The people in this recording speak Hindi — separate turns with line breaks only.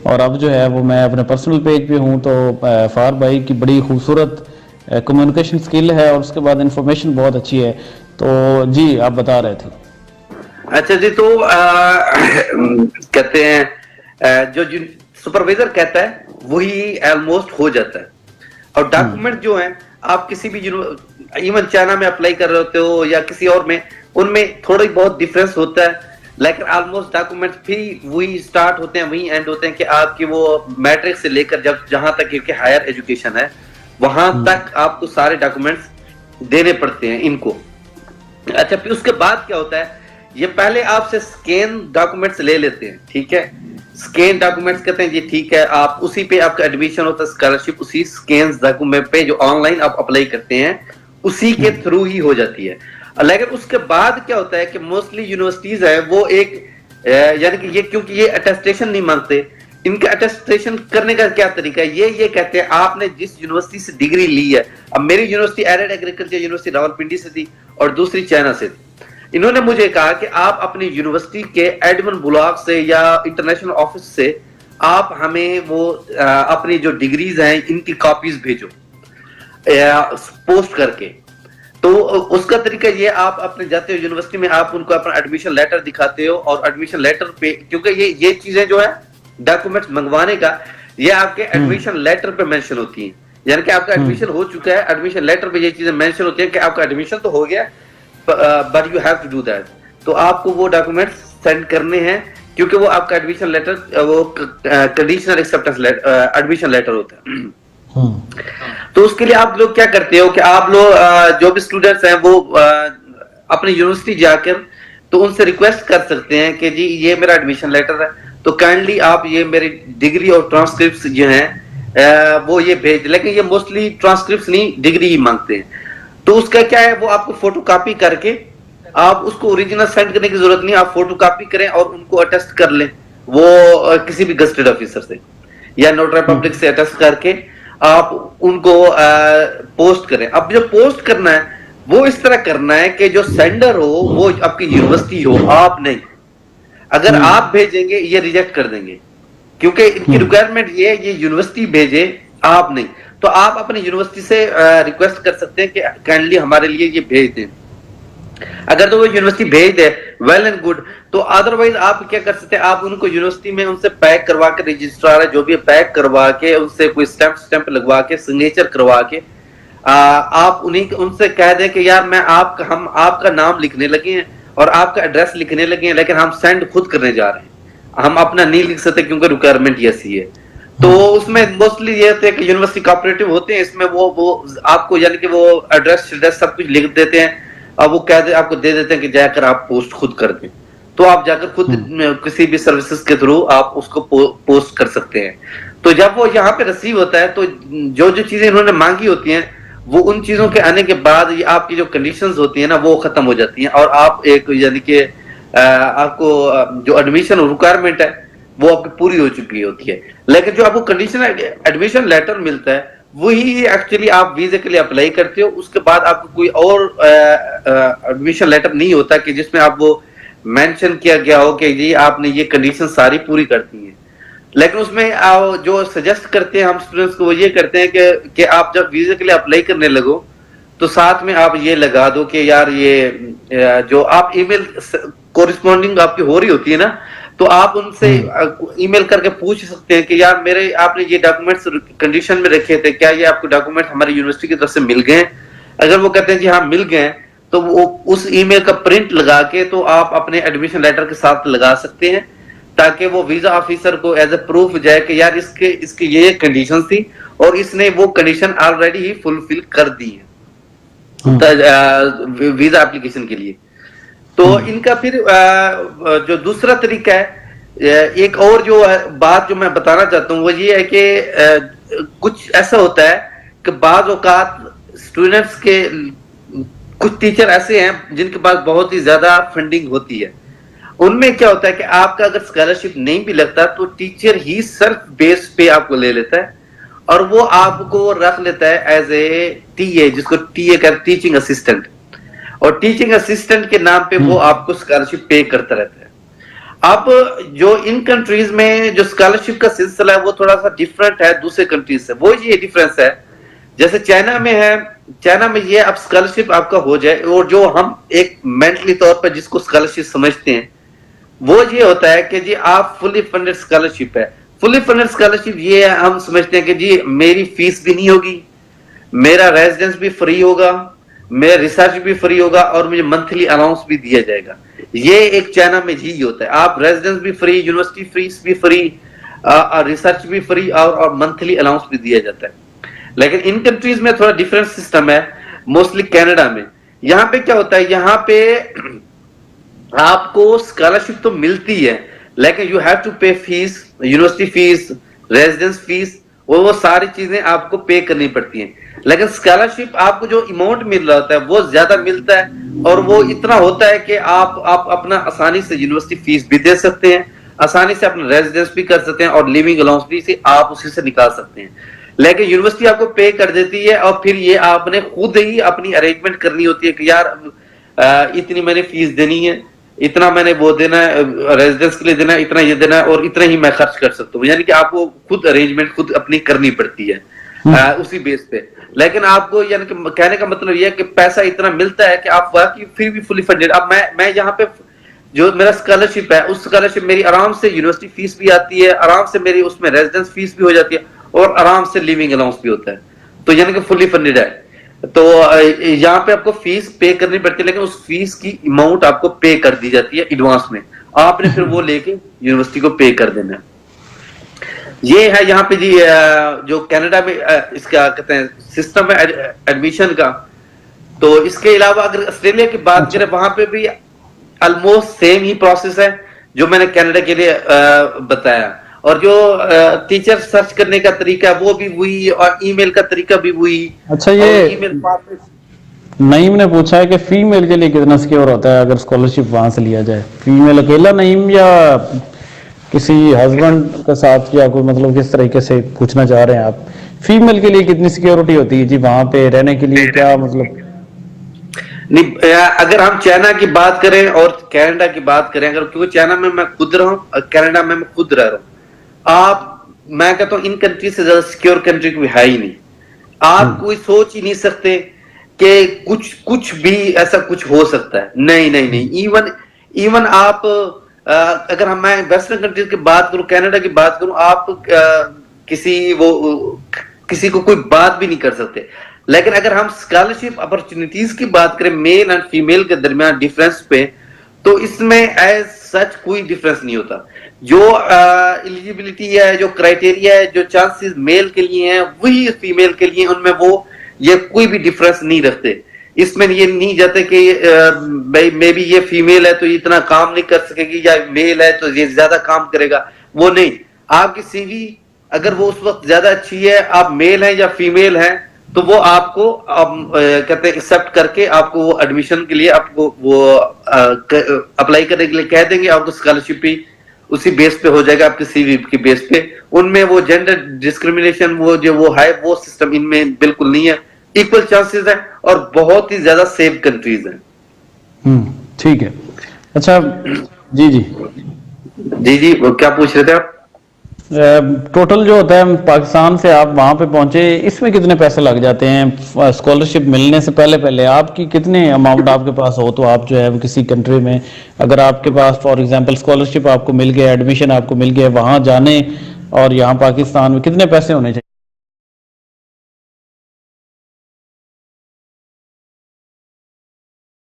और अब जो है वो मैं अपने पर्सनल पेज पे हूँ, तो फार भाई की बड़ी खूबसूरत कम्युनिकेशन स्किल है और उसके बाद इंफॉर्मेशन बहुत अच्छी है। तो जी आप बता रहे थे।
अच्छा जी, तो कहते हैं जो सुपरवाइजर कहता है वही ऑलमोस्ट हो जाता है। और डॉक्यूमेंट जो है, आप किसी भी इवन चाइना में अप्लाई कर रहे होते हो या किसी और में, उनमें थोड़ी बहुत डिफरेंस होता है, लेकिन ऑलमोस्ट डॉक्यूमेंट भी वही स्टार्ट होते हैं, वही एंड होते हैं कि आपकी वो मैट्रिक से लेकर जब जहां तक कि हायर एजुकेशन है वहां तक आपको सारे डॉक्यूमेंट्स देने पड़ते हैं इनको। अच्छा, फिर उसके बाद क्या होता है, ये पहले आपसे स्कैन डॉक्यूमेंट्स ले लेते हैं, ठीक है। स्कैन डॉक्यूमेंट्स कहते हैं जी, ठीक है, आप उसी पे आपका एडमिशन होता है, स्कॉलरशिप उसी स्कैन डॉक्यूमेंट पे जो ऑनलाइन आप अप्लाई करते हैं उसी के थ्रू ही हो जाती है। लेकिन उसके बाद क्या होता है कि मोस्टली यूनिवर्सिटीज है वो एक यानी कि ये, क्योंकि ये अटेस्टेशन नहीं मांगते, इनका अटेस्टेशन करने का क्या तरीका है, ये कहते हैं आपने जिस यूनिवर्सिटी से डिग्री ली है। अब मेरी university arid agriculture university Rawalpindi से थी और दूसरी चाइना से थी। इन्होंने मुझे कहा कि आप अपनी यूनिवर्सिटी के एडमिन ब्लॉक से या इंटरनेशनल ऑफिस से आप हमें वो अपनी जो डिग्रीज हैं इनकी कॉपीज भेजो पोस्ट करके। तो उसका तरीका ये, आप अपने जाते हो यूनिवर्सिटी में, आप उनको अपना एडमिशन लेटर दिखाते हो और एडमिशन लेटर पे, क्योंकि ये चीजें जो है डॉक्यूमेंट्स मंगवाने का, ये आपके एडमिशन लेटर पे मेंशन होती हैं। यानी कि आपका एडमिशन हो चुका है, एडमिशन लेटर पे ये चीजें मेंशन होती हैं कि आपका एडमिशन तो हो गया, but you have to do that. तो आपको वो डॉक्यूमेंट्स सेंड करने हैं, क्योंकि वो आपका एडमिशन लेटर वो कंडीशनल एक्सेप्टेंस एडमिशन लेटर होता है। तो उसके लिए आप लोग क्या करते हो कि आप लोग जो भी स्टूडेंट्स हैं वो अपनी यूनिवर्सिटी जाकर तो उनसे रिक्वेस्ट कर सकते हैं कि जी ये मेरा एडमिशन लेटर है, तो काइंडली आप ये मेरी डिग्री और ट्रांसक्रिप्ट्स जो हैं वो ये भेज। लेकिन ये मोस्टली ट्रांसक्रिप्ट्स नहीं, डिग्री ही मांगते हैं। तो उसका क्या है, वो आपको फोटो कॉपी करके, आप उसको ओरिजिनल सेंड करने की जरूरत नहीं, आप फोटो कॉपी करें और उनको अटेस्ट कर लें, वो किसी भी गजेटेड ऑफिसर से या नोटरी पब्लिक से अटेस्ट करके आप उनको पोस्ट करें। अब जो पोस्ट करना है वो इस तरह करना है कि जो सेंडर हो वो आपकी यूनिवर्सिटी हो, आप नहीं। अगर आप भेजेंगे ये रिजेक्ट कर देंगे, क्योंकि इनकी रिक्वायरमेंट ये यूनिवर्सिटी भेजे, आप नहीं। तो आप अपनी यूनिवर्सिटी से रिक्वेस्ट कर सकते हैं कि काइंडली हमारे लिए ये भेज दें। अगर तो वो यूनिवर्सिटी भेज दे, वेल एंड गुड। तो अदरवाइज आप क्या कर सकते हैं, आप उनको यूनिवर्सिटी में उनसे पैक करवा के, रजिस्ट्रार है जो भी पैक करवा के, उनसे कोई स्टैंप लगवा के, सिग्नेचर करवा के, आप उनसे कह दें कि यार हम आपका नाम लिखने लगे हैं और आपका एड्रेस लिखने लगे हैं, लेकिन हम सेंड खुद करने जा रहे हैं, हम अपना नहीं लिख सकते क्योंकि रिक्वायरमेंट ऐसी है। तो उसमें मोस्टली ये होता है कि यूनिवर्सिटी कोऑपरेटिव होते हैं, इसमें वो आपको यानी कि वो एड्रेस सब कुछ लिख देते हैं, अब वो आपको दे देते हैं कि जाकर आप पोस्ट खुद कर दें। तो आप जाकर खुद किसी भी सर्विसेज के थ्रू आप उसको पोस्ट कर सकते हैं। तो जब वो यहाँ पे रिसीव होता है तो जो जो चीजें इन्होंने मांगी होती हैं वो उन चीजों के आने के बाद ये आपकी जो कंडीशंस होती है ना वो खत्म हो जाती हैं, और आप एक यानी कि आपको जो एडमिशन रिक्वायरमेंट है वो आपकी पूरी हो चुकी होती है। लेकिन जो आपको कंडीशनल एडमिशन लेटर मिलता है वही एक्चुअली आप वीजा के लिए अप्लाई करते हो, उसके बाद आपको कोई और एडमिशन लेटर नहीं होता कि जिसमें आप वो मेंशन किया गया हो कि जी आपने ये कंडीशन सारी पूरी करती हैं। लेकिन उसमें जो सजेस्ट करते हैं हम स्टूडेंट्स को वो ये करते हैं कि आप जब वीजा के लिए अप्लाई करने लगो तो साथ में आप ये लगा दो कि यार ये जो आप ईमेल कोरिस्पॉन्डिंग आपकी हो रही होती है ना, तो आप उनसे ईमेल करके पूछ सकते हैं कि यार मेरे आपने ये डॉक्यूमेंट्स कंडीशन में रखे थे, क्या ये आपको डॉक्यूमेंट हमारी यूनिवर्सिटी की तरफ से मिल गए? अगर वो कहते हैं जी हाँ मिल गए, तो वो उस ईमेल का प्रिंट लगा के तो आप अपने एडमिशन लेटर के साथ लगा सकते हैं, ताकि वो वीजा ऑफिसर को एज ए प्रूफ जाए कि यार इसके ये कंडीशन थी और इसने वो कंडीशन ऑलरेडी ही फुलफिल कर दी है वीजा एप्लीकेशन के लिए। तो इनका फिर जो दूसरा तरीका है, एक और जो बात जो मैं बताना चाहता हूँ वो ये है कि कुछ ऐसा होता है कि बाज़ औक़ात स्टूडेंट्स के कुछ टीचर ऐसे हैं जिनके पास बहुत ही ज्यादा फंडिंग होती है। उनमें क्या होता है कि आपका अगर स्कॉलरशिप नहीं भी लगता तो टीचर ही सिर्फ बेस पे आपको ले लेता है और वो आपको रख लेता है एज ए टीए, जिसको टीए कहते हैं, टीचिंग असिस्टेंट। और टीचिंग असिस्टेंट के नाम पे वो आपको स्कॉलरशिप पे करता रहता है। अब जो इन कंट्रीज में जो स्कॉलरशिप का सिलसिला है वो थोड़ा सा डिफरेंट है दूसरे कंट्रीज से, वो ये डिफरेंस है। जैसे चाइना में है, चाइना में ये अब स्कॉलरशिप आपका हो जाए, और जो हम एक मेंटली तौर पर जिसको स्कॉलरशिप समझते हैं वो ये होता है कि जी आप फुली फंडेड स्कॉलरशिप है। फुली फंडेड स्कॉलरशिप ये हम समझते हैं कि जी मेरी फीस भी नहीं होगी, मेरा रेजिडेंस भी फ्री होगा, मेरा रिसर्च भी फ्री होगा, और मुझे मंथली अलाउंस भी दिया जाएगा। ये एक चाइना में ही होता है, आप रेजिडेंस भी फ्री, यूनिवर्सिटी फीस भी फ्री, रिसर्च भी फ्री, और मंथली अलाउंस भी दिया जाता है। लेकिन इन कंट्रीज में थोड़ा डिफरेंट सिस्टम है, मोस्टली कनाडा में। यहाँ पे क्या होता है, यहाँ पे आपको स्कॉलरशिप तो मिलती है, लेकिन यू हैव टू पे fees, university fees, residence fees, और वो सारी चीजें आपको पे करनी पड़ती हैं। लेकिन स्कॉलरशिप आपको जो अमाउंट मिल रहा होता है वो ज्यादा मिलता है, और वो इतना होता है कि आप अपना आसानी से यूनिवर्सिटी फीस भी दे सकते हैं, आसानी से अपना रेजिडेंस भी कर सकते हैं, और लिविंग अलाउंस भी से आप उसी से निकाल सकते हैं। लेकिन यूनिवर्सिटी आपको पे कर देती है, और फिर ये आपने खुद ही अपनी अरेंजमेंट करनी होती है कि यार इतनी मैंने फीस देनी है, इतना मैंने वो देना है, रेजिडेंस के लिए देना है, इतना ये देना है, और इतना ही मैं खर्च कर सकता हूँ। यानी कि आपको खुद अरेंजमेंट खुद अपनी करनी पड़ती है उसी बेस पे। लेकिन आपको यानी कि कहने का मतलब ये है कि पैसा इतना मिलता है कि आप वाकई फिर भी फुली फंडेड। अब मैं यहाँ पे जो मेरा स्कॉलरशिप है, उस स्कॉलरशिप मेरी आराम से यूनिवर्सिटी फीस भी आती है, आराम से मेरी उसमें रेजिडेंस फीस भी हो जाती है, और आराम से लिविंग अलाउंस भी होता है, तो यानी कि फुली फंडेड है। तो यहाँ पे आपको फीस पे करनी पड़ती है, लेकिन उस फीस की अमाउंट आपको पे कर दी जाती है एडवांस में, आपने फिर वो लेके यूनिवर्सिटी को पे कर देना है। ये है यहाँ पे जी जो कनाडा में इसका कहते हैं सिस्टम है एडमिशन का। तो इसके अलावा अगर ऑस्ट्रेलिया की बात करें, वहां पे भी ऑलमोस्ट सेम ही प्रोसेस है जो मैंने कनाडा के लिए बताया, और जो टीचर सर्च करने का तरीका वो भी वही, और ईमेल का तरीका भी वही।
अच्छा, ये
ईमेल
नईम ने पूछा है कि फीमेल के लिए कितना सिक्योर होता है अगर स्कॉलरशिप वहां से लिया जाए? फीमेल अकेला नईम, या किसी हस्बैंड के साथ, या कोई मतलब किस तरीके से पूछना चाह रहे हैं आप? फीमेल के लिए कितनी सिक्योरिटी होती है जी वहां पे रहने के लिए, क्या मतलब?
नहीं, अगर हम चाइना की बात करें और कनाडा की बात करें, अगर क्योंकि चाइना में मैं खुद रहा हूँ, कनाडा में मैं खुद रह रहा हूँ, मैं कहता हूँ इन कंट्री से ज्यादा सिक्योर कंट्री कोई है ही नहीं। आप कोई सोच ही नहीं सकते कि कुछ भी ऐसा कुछ हो सकता है। नहीं नहीं नहीं, इवन आप अगर मैं वेस्टर्न कंट्रीज की बात करूं, कनाडा की बात करूं, आप किसी को कोई बात भी नहीं कर सकते। लेकिन अगर हम स्कॉलरशिप अपॉर्चुनिटीज की बात करें मेल एंड फीमेल के दरमियान डिफरेंस पे, तो इसमें एज सच कोई डिफरेंस नहीं होता। जो एलिजिबिलिटी है, जो क्राइटेरिया है, जो चांसेस मेल के लिए हैं वही फीमेल के लिए, उनमें वो ये कोई भी डिफरेंस नहीं रखते। इसमें ये नहीं जाते कि भाई मे बी ये फीमेल है तो इतना काम नहीं कर सकेगी, या मेल है तो ये ज्यादा काम करेगा, वो नहीं। आपकी सीवी अगर वो उस वक्त ज्यादा अच्छी है, आप मेल हैं या फीमेल हैं, तो वो आपको कहते हैं एक्सेप्ट करके आपको वो एडमिशन के लिए आपको वो अप्लाई करने के लिए कह देंगे। आपको स्कॉलरशिप भी उसी बेस पे हो जाएगा, आपके सीवी के बेस पे। उनमें वो जेंडर डिस्क्रिमिनेशन वो है वो सिस्टम इनमें बिल्कुल नहीं है। इक्वल चांसेस है, और बहुत ही ज्यादा सेफ कंट्रीज हैं।
ठीक है। अच्छा जी जी
जी जी, वो क्या पूछ रहे थे आप?
टोटल जो होता है पाकिस्तान से आप वहां पे पहुंचे, इसमें कितने पैसे लग जाते हैं स्कॉलरशिप मिलने से पहले आपकी कितने अमाउंट आपके पास हो तो आप जो है किसी कंट्री में, अगर आपके पास फॉर एग्जांपल स्कॉलरशिप आपको मिल गया, एडमिशन आपको मिल गया, वहां जाने और यहाँ पाकिस्तान में कितने पैसे होने चाहिए?